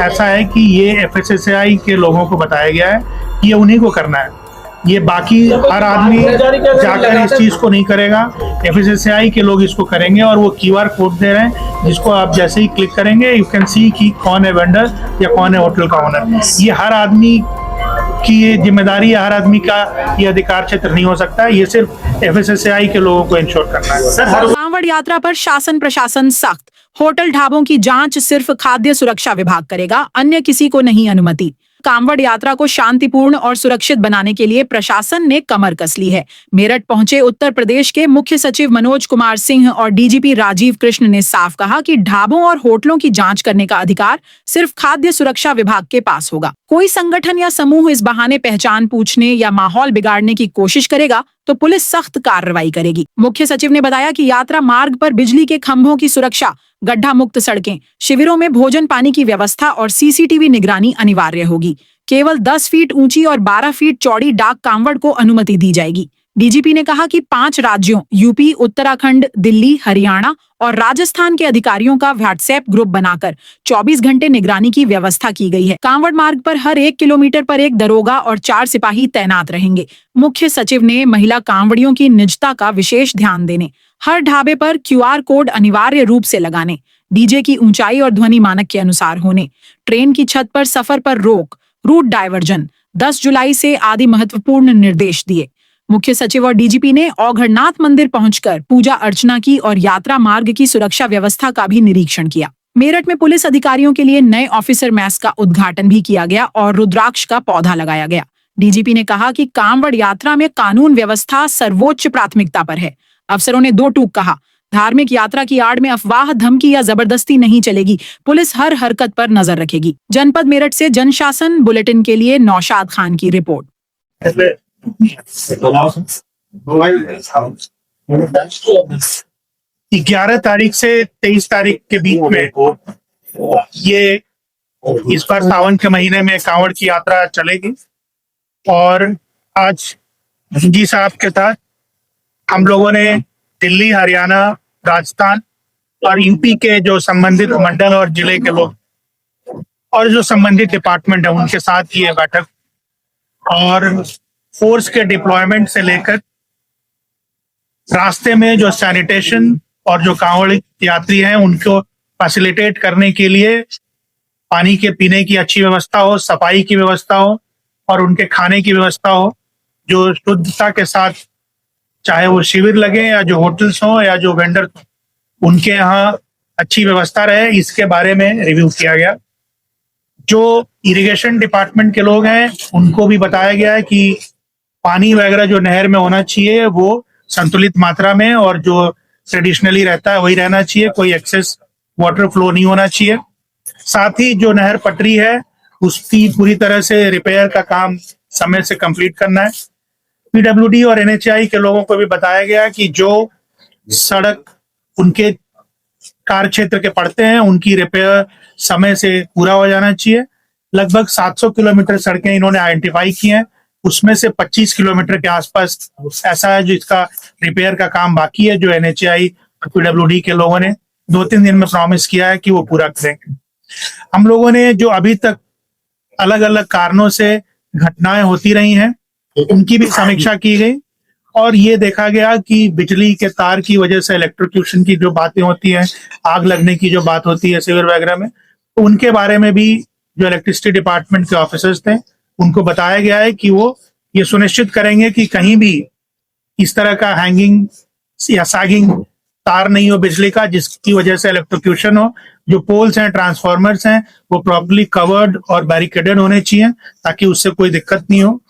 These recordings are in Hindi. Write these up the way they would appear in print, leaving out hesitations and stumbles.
ऐसा है कि ये एफएसएसएआई के लोगों को बताया गया है कि ये उन्हीं को करना है। ये बाकी हर आदमी जाकर इस चीज को नहीं करेगा, एफएसएसएआई के लोग इसको करेंगे और वो क्यूआर कोड दे रहे हैं जिसको आप जैसे ही क्लिक करेंगे यू कैन सी कि कौन है वेंडर या कौन है होटल का ओनर। ये हर आदमी की ये जिम्मेदारी है, हर आदमी का ये अधिकार क्षेत्र नहीं हो सकता है, ये सिर्फ एफएसएसएआई के लोगों को इंश्योर करना है। कांवड़ यात्रा पर शासन प्रशासन सख्त, होटल ढाबों की जांच सिर्फ खाद्य सुरक्षा विभाग करेगा, अन्य किसी को नहीं अनुमति। कांवड़ यात्रा को शांतिपूर्ण और सुरक्षित बनाने के लिए प्रशासन ने कमर कस ली है। मेरठ पहुंचे उत्तर प्रदेश के मुख्य सचिव मनोज कुमार सिंह और डीजीपी राजीव कृष्ण ने साफ कहा कि ढाबों और होटलों की जांच करने का अधिकार सिर्फ खाद्य सुरक्षा विभाग के पास होगा। कोई संगठन या समूह इस बहाने पहचान पूछने या माहौल बिगाड़ने की कोशिश करेगा तो पुलिस सख्त कार्रवाई करेगी। मुख्य सचिव ने बताया कि यात्रा मार्ग पर बिजली के खंभों की सुरक्षा, गड्ढा मुक्त सड़कें, शिविरों में भोजन पानी की व्यवस्था और सीसीटीवी निगरानी अनिवार्य होगी। केवल 10 फीट ऊंची और 12 फीट चौड़ी डाक कांवड़ को अनुमति दी जाएगी। डीजीपी ने कहा कि 5 राज्यों यूपी, उत्तराखंड, दिल्ली, हरियाणा और राजस्थान के अधिकारियों का व्हाट्सएप ग्रुप बनाकर 24 घंटे निगरानी की व्यवस्था की गई है। कांवड़ मार्ग पर हर 1 किलोमीटर पर एक दरोगा और 4 सिपाही तैनात रहेंगे। मुख्य सचिव ने महिला कांवड़ियों की निजता का विशेष ध्यान देने, हर ढाबे पर क्यूआर कोड अनिवार्य रूप से लगाने, डीजे की ऊंचाई और ध्वनि मानक के अनुसार होने, ट्रेन की छत पर सफर पर रोक, रूट डायवर्जन 10 जुलाई से आदि महत्वपूर्ण निर्देश दिए। मुख्य सचिव और डीजीपी ने औघड़नाथ मंदिर पहुंचकर पूजा अर्चना की और यात्रा मार्ग की सुरक्षा व्यवस्था का भी निरीक्षण किया। मेरठ में पुलिस अधिकारियों के लिए नए ऑफिसर मैस का उद्घाटन भी किया गया और रुद्राक्ष का पौधा लगाया गया। डीजीपी ने कहा कि कांवड़ यात्रा में कानून व्यवस्था सर्वोच्च प्राथमिकता पर है। अफसरों ने 2 टूक कहा, धार्मिक यात्रा की आड़ में अफवाह, धमकी या जबरदस्ती नहीं चलेगी। पुलिस हर हरकत पर नजर रखेगी। जनपद मेरठ से जनशासन बुलेटिन के लिए नौशाद खान की रिपोर्ट। 11 तारीख से 23 तारीख के बीच में ये इस बार सावन के महीने में कांवड़ की यात्रा चलेगी और आज जी साहब के साथ हम लोगों ने दिल्ली, हरियाणा, राजस्थान और यूपी के जो संबंधित मंडल और जिले के लोग और जो संबंधित डिपार्टमेंट है उनके साथ ये बैठक और फोर्स के डिप्लॉयमेंट से लेकर रास्ते में जो सैनिटेशन और जो कांवड़ यात्री हैं उनको फैसिलिटेट करने के लिए पानी के पीने की अच्छी व्यवस्था हो, सफाई की व्यवस्था हो और उनके खाने की व्यवस्था हो, जो शुद्धता के साथ, चाहे वो शिविर लगे या जो होटल्स हो या जो वेंडर उनके यहाँ अच्छी व्यवस्था रहे, इसके बारे में रिव्यू किया गया। जो इरिगेशन डिपार्टमेंट के लोग हैं उनको भी बताया गया है कि पानी वगैरह जो नहर में होना चाहिए वो संतुलित मात्रा में और जो ट्रेडिशनली रहता है वही रहना चाहिए, कोई एक्सेस वाटर फ्लो नहीं होना चाहिए। साथ ही जो नहर पटरी है उसकी पूरी तरह से रिपेयर का काम समय से कंप्लीट करना है। पीडब्ल्यूडी और एनएचआई के लोगों को भी बताया गया कि जो सड़क उनके कार्य क्षेत्र के पड़ते हैं उनकी रिपेयर समय से पूरा हो जाना चाहिए। लगभग 700 किलोमीटर सड़कें इन्होंने आइडेंटिफाई की हैं, उसमें से 25 किलोमीटर के आसपास ऐसा है जिसका रिपेयर का काम बाकी है, जो एनएचआई और पीडब्ल्यूडी के लोगों ने 2-3 दिन में प्रॉमिस किया है कि वो पूरा करेंगे। हम लोगों ने जो अभी तक अलग अलग कारणों से घटनाएं होती रही हैं उनकी भी समीक्षा की गई और ये देखा गया कि बिजली के तार की वजह से इलेक्ट्रोक्यूशन की जो बातें होती हैं, आग लगने की जो बात होती है शिविर वगैरह में, तो उनके बारे में भी जो इलेक्ट्रिसिटी डिपार्टमेंट के ऑफिसर्स थे उनको बताया गया है कि वो ये सुनिश्चित करेंगे कि कहीं भी इस तरह का हैंगिंग या सैगिंग तार नहीं हो बिजली का जिसकी वजह से इलेक्ट्रोक्यूशन हो। जो पोल्स हैं, ट्रांसफॉर्मर्स हैं, वो प्रॉपर्ली कवर्ड और बैरिकेडेड होने चाहिए ताकि उससे कोई दिक्कत नहीं हो।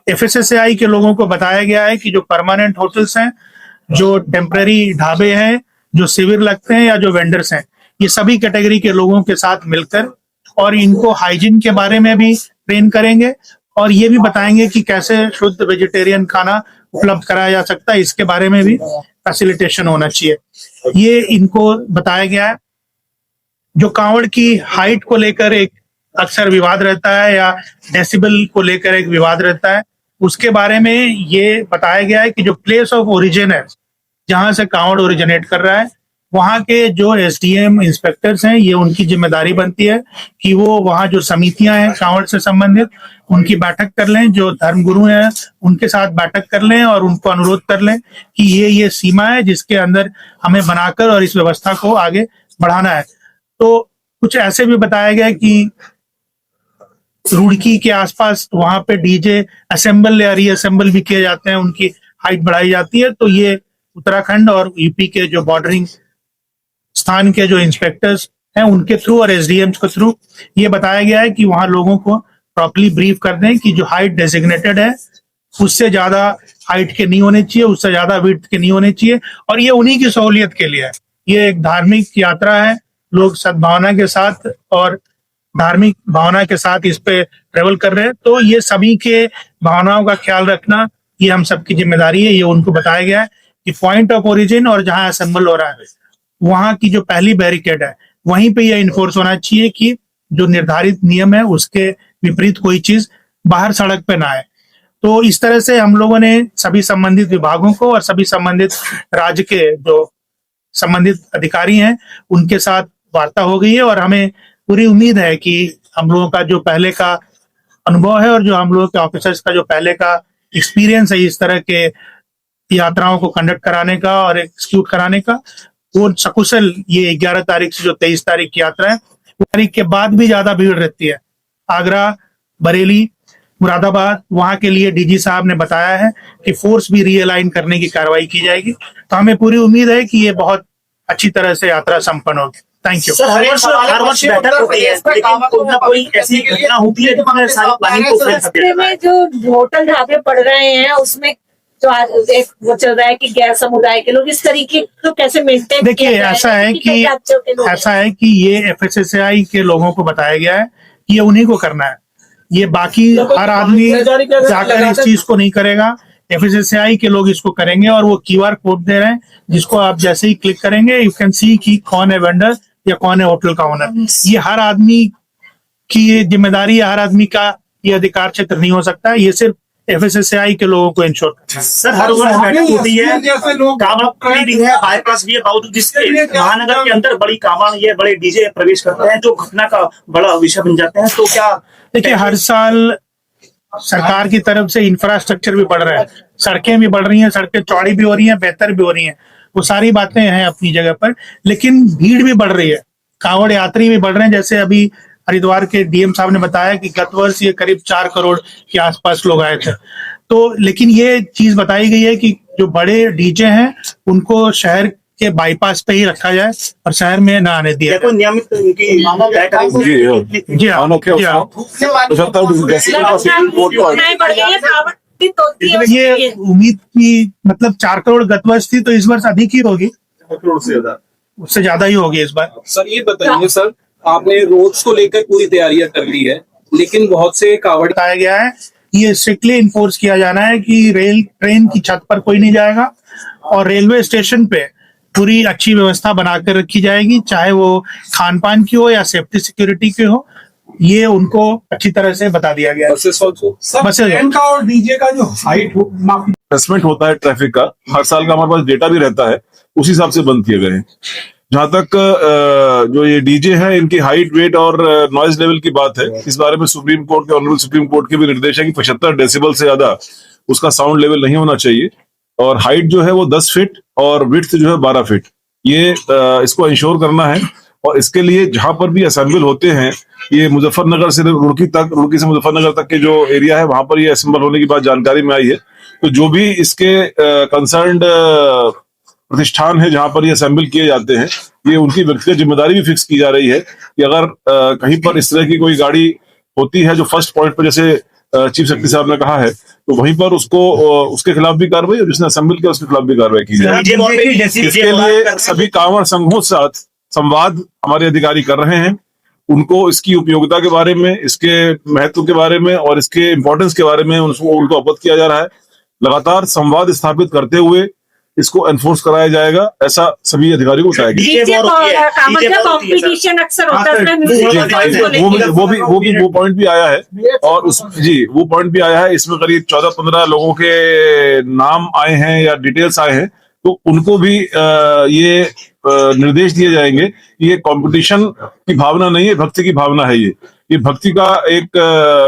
एफएसएसएआई के लोगों को बताया गया है कि जो परमानेंट होटल्स हैं, जो टेम्पररी ढाबे हैं, जो शिविर लगते हैं या जो वेंडर्स हैं, ये सभी कैटेगरी के लोगों के साथ मिलकर और इनको हाइजीन के बारे में भी ट्रेन करेंगे और ये भी बताएंगे कि कैसे शुद्ध वेजिटेरियन खाना उपलब्ध कराया जा सकता है, इसके बारे में भी फैसिलिटेशन होना चाहिए, ये इनको बताया गया है। जो कांवड़ की हाइट को लेकर एक अक्सर विवाद रहता है या डेसिबल को लेकर एक विवाद रहता है, उसके बारे में ये बताया गया है कि जो प्लेस ऑफ ओरिजिन है, जहां से कांवड़ ओरिजिनेट कर रहा है, वहाँ के जो एसडीएम इंस्पेक्टर्स हैं, ये उनकी जिम्मेदारी बनती है कि वो वहाँ जो समितियां हैं कांवड़ से संबंधित, उनकी बैठक कर लें, जो धर्मगुरु हैं उनके साथ बैठक कर लें और उनको अनुरोध कर लें कि ये सीमा है जिसके अंदर हमें बनाकर और इस व्यवस्था को आगे बढ़ाना है। तो कुछ ऐसे भी बताया गया कि रुड़की के आसपास वहां पे डीजे असेंबल या रीअसेंबल भी किए जाते हैं, उनकी हाइट बढ़ाई जाती है। तो ये उत्तराखंड और यूपी के जो बॉर्डरिंग स्थान के जो इंस्पेक्टर्स हैं उनके थ्रू और एसडीएम्स के थ्रू ये बताया गया है कि वहां लोगों को प्रॉपर्ली ब्रीफ कर दें कि जो हाइट डेजिग्नेटेड है उससे ज्यादा हाइट के नहीं होने चाहिए, उससे ज्यादा विड्थ के नहीं होने चाहिए, और ये उन्हीं की सहूलियत के लिए है। ये एक धार्मिक यात्रा है, लोग सद्भावना के साथ और धार्मिक भावना के साथ इस पे ट्रेवल कर रहे हैं। तो ये सभी के भावनाओं का ख्याल रखना ये हम सबकी जिम्मेदारी है। ये उनको बताया गया है कि पॉइंट ऑफ ओरिजिन और जहां असेंबल हो रहा है वहां की जो पहली बैरिकेड है वहीं पे ये इन्फोर्स होना चाहिए कि जो निर्धारित नियम है उसके विपरीत कोई चीज बाहर सड़क पे ना आए। तो इस तरह से हम लोगों ने सभी संबंधित विभागों को और सभी संबंधित राज्य के जो संबंधित अधिकारी हैं उनके साथ वार्ता हो गई है, और हमें पूरी उम्मीद है कि हम लोगों का जो पहले का अनुभव है और जो हम लोगों के ऑफिसर्स का जो पहले का एक्सपीरियंस है इस तरह के यात्राओं को कंडक्ट कराने का और एक्सिक्यूट कराने का, वो सकुशल ये 11 तारीख से जो 23 तारीख की यात्रा है, तारीख के बाद भी ज्यादा भीड़ रहती है। आगरा, बरेली, मुरादाबाद, वहां के लिए डीजी साहब ने बताया है कि फोर्स भी रीअलाइन करने की कार्रवाई की जाएगी। तो हमें पूरी उम्मीद है कि ये बहुत अच्छी तरह से यात्रा संपन्न होगी। Thank you sir. हर वर्ष बैठक होती है, लेकिन कोई ना कोई ऐसी घटना होती है जो सारी प्लानिंग को फेल कर देता है। जो होटल ढाबे पड़ रहे हैं उसमें जो आज एक वो चल रहा है कि गैर समुदाय के लोग इस तरीके को कैसे मेंटेन, देखिए ऐसा है कि ये एफएसएसएआई के लोगों को बताया गया है कि ये उन्हीं को करना है। ये बाकी हर आदमी जाकर इस चीज को नहीं करेगा, एफएसएसएआई के लोग इसको करेंगे। और वो क्यूआर कोड दे रहे हैं जिसको आप जैसे ही क्लिक करेंगे यू कैन सी कि कौन है वेंडर या कौन है होटल का ओनर। ये हर आदमी की ये जिम्मेदारी, हर आदमी का ये अधिकार क्षेत्र नहीं हो सकता है। ये सिर्फ एफएसएसएआई के लोगों को इंश्योर करना है। सर हर वर्ष बैठक होती है, कांवड़ भी है, बाईपास भी है, बावजूद इसके महानगर के अंदर बड़ी कांवड़ ये बड़े डीजे प्रवेश करते हैं जो घटना का बड़ा विषय बन जाते हैं। तो क्या देखिए हर साल सरकार की तरफ से इंफ्रास्ट्रक्चर भी बढ़ रहा है, सड़कें भी बढ़ रही हैं, सड़कें चौड़ी भी हो रही हैं, बेहतर भी हो रही हैं, वो सारी बातें हैं अपनी जगह पर, लेकिन भीड़ भी बढ़ रही है, कांवड़ यात्री भी बढ़ रहे हैं। जैसे अभी हरिद्वार के डीएम साहब ने बताया कि गत वर्ष ये करीब 4 करोड़ के आसपास लोग आए थे। तो लेकिन ये चीज बताई गई है कि जो बड़े डीजे हैं उनको शहर के बाईपास पे ही रखा जाए और शहर में ना आने दिया जाए। नियमित ये उम्मीद की मतलब 4 करोड़ गत वर्ष थी, तो इस वर्ष अधिक ही होगी, उससे ज्यादा ही होगी इस बार। सर ये बताइए सर, आपने रोड्स को लेकर पूरी तैयारियां कर ली है, लेकिन बहुत से कांवड़ बताया गया है ये स्ट्रिक्टली इन्फोर्स किया जाना है कि ट्रेन की छत पर कोई नहीं जाएगा और रेलवे स्टेशन पे पूरी अच्छी व्यवस्था बनाकर रखी जाएगी, चाहे वो खान पान की हो या सेफ्टी सिक्योरिटी की हो, ये उनको अच्छी तरह से बता दिया गया है। बसेस बसेस का और डीजे का जो हाइट असेसमेंट होता है ट्रैफिक का, हर साल का हमारे पास डेटा भी रहता है, उस हिसाब से बंद किए गए हैं। जहां तक जो ये डीजे है इनकी हाइट, वेट और नॉइज लेवल की बात है, इस बारे में सुप्रीम कोर्ट के ऑनरेबल सुप्रीम कोर्ट के भी निर्देश है कि 75 डेसिबल से ज्यादा उसका साउंड लेवल नहीं होना चाहिए, और हाइट जो है वो 10 फीट और विड्थ जो है 12 फीट, ये इसको इंश्योर करना है। और इसके लिए जहां पर भी असेंबल होते हैं, ये मुजफ्फरनगर से रुड़की तक, रुड़की से मुजफ्फरनगर तक के जो एरिया है वहां पर ये असेंबल होने की बात जानकारी में आई है। तो जो भी इसके कंसर्न्ड प्रतिष्ठान है जहां पर ये असेंबल किए जाते हैं, ये उनकी व्यक्तिगत जिम्मेदारी भी फिक्स की जा रही है कि अगर कहीं पर इस तरह की कोई गाड़ी होती है जो फर्स्ट पॉइंट पर, जैसे चीफ सेक्रेटरी साहब ने कहा है, तो वहीं पर उसको उसके खिलाफ भी कार्रवाई और जिसने असेंबल किया उसके खिलाफ भी कार्रवाई की जाए। इसके लिए सभी कांवड़ संघों के साथ संवाद हमारे अधिकारी कर रहे हैं, उनको इसकी उपयोगिता के बारे में, इसके महत्व के बारे में और इसके इम्पोर्टेंस के बारे में उनको अवगत किया जा रहा है। लगातार संवाद स्थापित करते हुए इसको एनफोर्स कराया जाएगा, ऐसा सभी अधिकारियों को बताया गया। कंपटीशन अक्सर होता है, वो पॉइंट भी आया है, और वो पॉइंट भी आया है। इसमें करीब 14-15 लोगों के नाम आए हैं या डिटेल्स आए हैं, तो उनको भी ये निर्देश दिए जाएंगे कि ये कंपटीशन की भावना नहीं है, भक्ति की भावना है। ये भक्ति का एक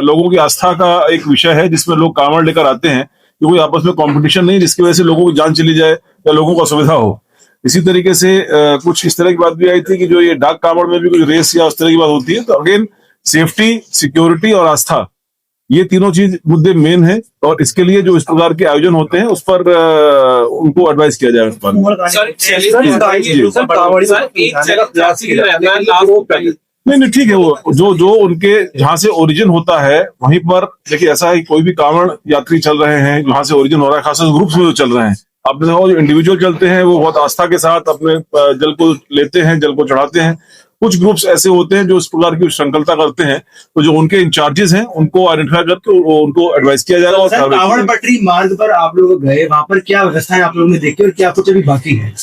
लोगों की आस्था का एक विषय है जिसमें लोग कांवड़ लेकर आते हैं। कि कोई आपस में कंपटीशन नहीं जिसकी वजह से लोगों की जान चली जाए या लोगों को असुविधा हो। इसी तरीके से कुछ इस तरह की बात भी आई थी कि जो ये डाक कांवड़ में भी कोई रेस या उस तरह की बात होती है, तो अगेन सेफ्टी, सिक्योरिटी और आस्था, ये तीनों चीज मुद्दे मेन है। और इसके लिए जो इस प्रकार के आयोजन होते हैं उस पर उनको एडवाइस किया जाएगा इस पर। नहीं, ठीक है। वो जो उनके जहाँ से ओरिजिन होता है वहीं पर देखिए, ऐसा है कोई भी कांवड़ यात्री चल रहे हैं जहाँ से ओरिजिन हो रहा है, खासकर ग्रुप्स में जो चल रहे हैं, आपने देखा जो इंडिविजुअल चलते हैं वो बहुत आस्था के साथ अपने जल को लेते हैं, जल को चढ़ाते हैं। कुछ ग्रुप्स ऐसे होते हैं जो इस प्रकार की संकल्पता करते हैं, तो जो उनके इंचार्जेस हैं उनको आइडेंटिफाई करके उनको एडवाइस किया जाएगा। और कांवड़ पटरी मार्ग पर आप लोग गए, वहां पर क्या व्यवस्थाएं आप लोगों ने देखी और क्या कुछ अभी बाकी है?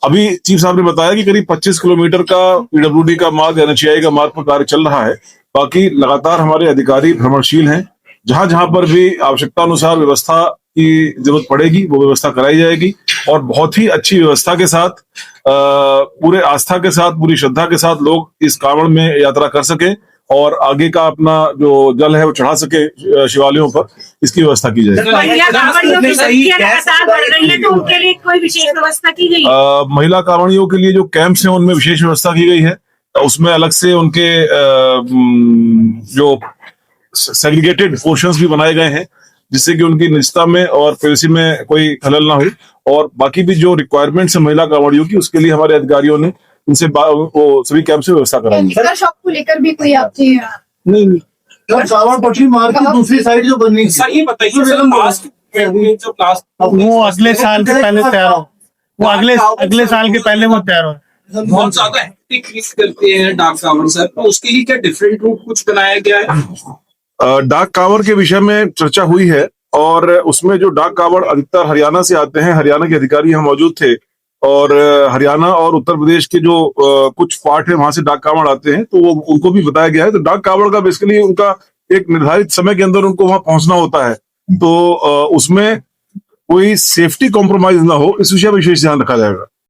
अभी चीफ साहब ने बताया कि करीब 25 किलोमीटर का पीडब्ल्यूडी का मार्ग, एनएचएआई का मार्ग पर कार्य चल रहा है। बाकी लगातार हमारे अधिकारी भ्रमणशील हैं, जहां जहां पर भी आवश्यकता अनुसार व्यवस्था की जरूरत पड़ेगी वो व्यवस्था कराई जाएगी। और बहुत ही अच्छी व्यवस्था के साथ, पूरे आस्था के साथ, पूरी श्रद्धा के साथ लोग इस कांवड़ में यात्रा कर सके और आगे का अपना जो जल है वो चढ़ा सके शिवालयों पर, इसकी व्यवस्था की जाएगी। महिला कांवड़ियों की संख्या लगातार बढ़ रही है, तो उनके लिए कोई विशेष व्यवस्था की गई है? महिला कांवड़ियों के लिए जो कैंप्स हैं उनमें विशेष व्यवस्था की गई है। उसमें अलग से उनके जो सेग्रीगेटेड पोर्शंस भी बनाए गए हैं जिससे कि उनकी निजता में और प्राइवेसी में कोई खलल ना हो। और बाकी भी जो रिक्वायरमेंट्स है महिला कांवड़ियों की, उसके लिए हमारे अधिकारियों ने उनसे वो सभी कैंप से व्यवस्था कराई है। शॉप को लेकर भी कोई आपकी नहीं, कांवड़ पटरी मार्ग की दूसरी साइड जो बननी सर ये बताइए सर, वो अगले साल के पहले तैयार हो, वो अगले साल के पहले वो तैयार हो। बहुत ज्यादा हेक्टिक फीस करते हैं डाक कांवड़ सर, तो उसके लिए क्या डिफरेंट रूट कुछ बनाया गया है? डाक कांवड़ के विषय में चर्चा हुई है और उसमें जो डाक कांवड़ अधिकतर हरियाणा से आते हैं, हरियाणा के अधिकारी यहाँ मौजूद थे और हरियाणा और उत्तर प्रदेश के जो कुछ पार्ट है वहां से डाक कांवड़ आते हैं, तो वो उनको भी बताया गया है। तो डाक कांवड़ का बेसिकली उनका एक निर्धारित समय के अंदर उनको वहां पहुंचना होता है, तो उसमें कोई सेफ्टी कॉम्प्रोमाइज ना हो इस विषय में विशेष ध्यान रखा जाएगा।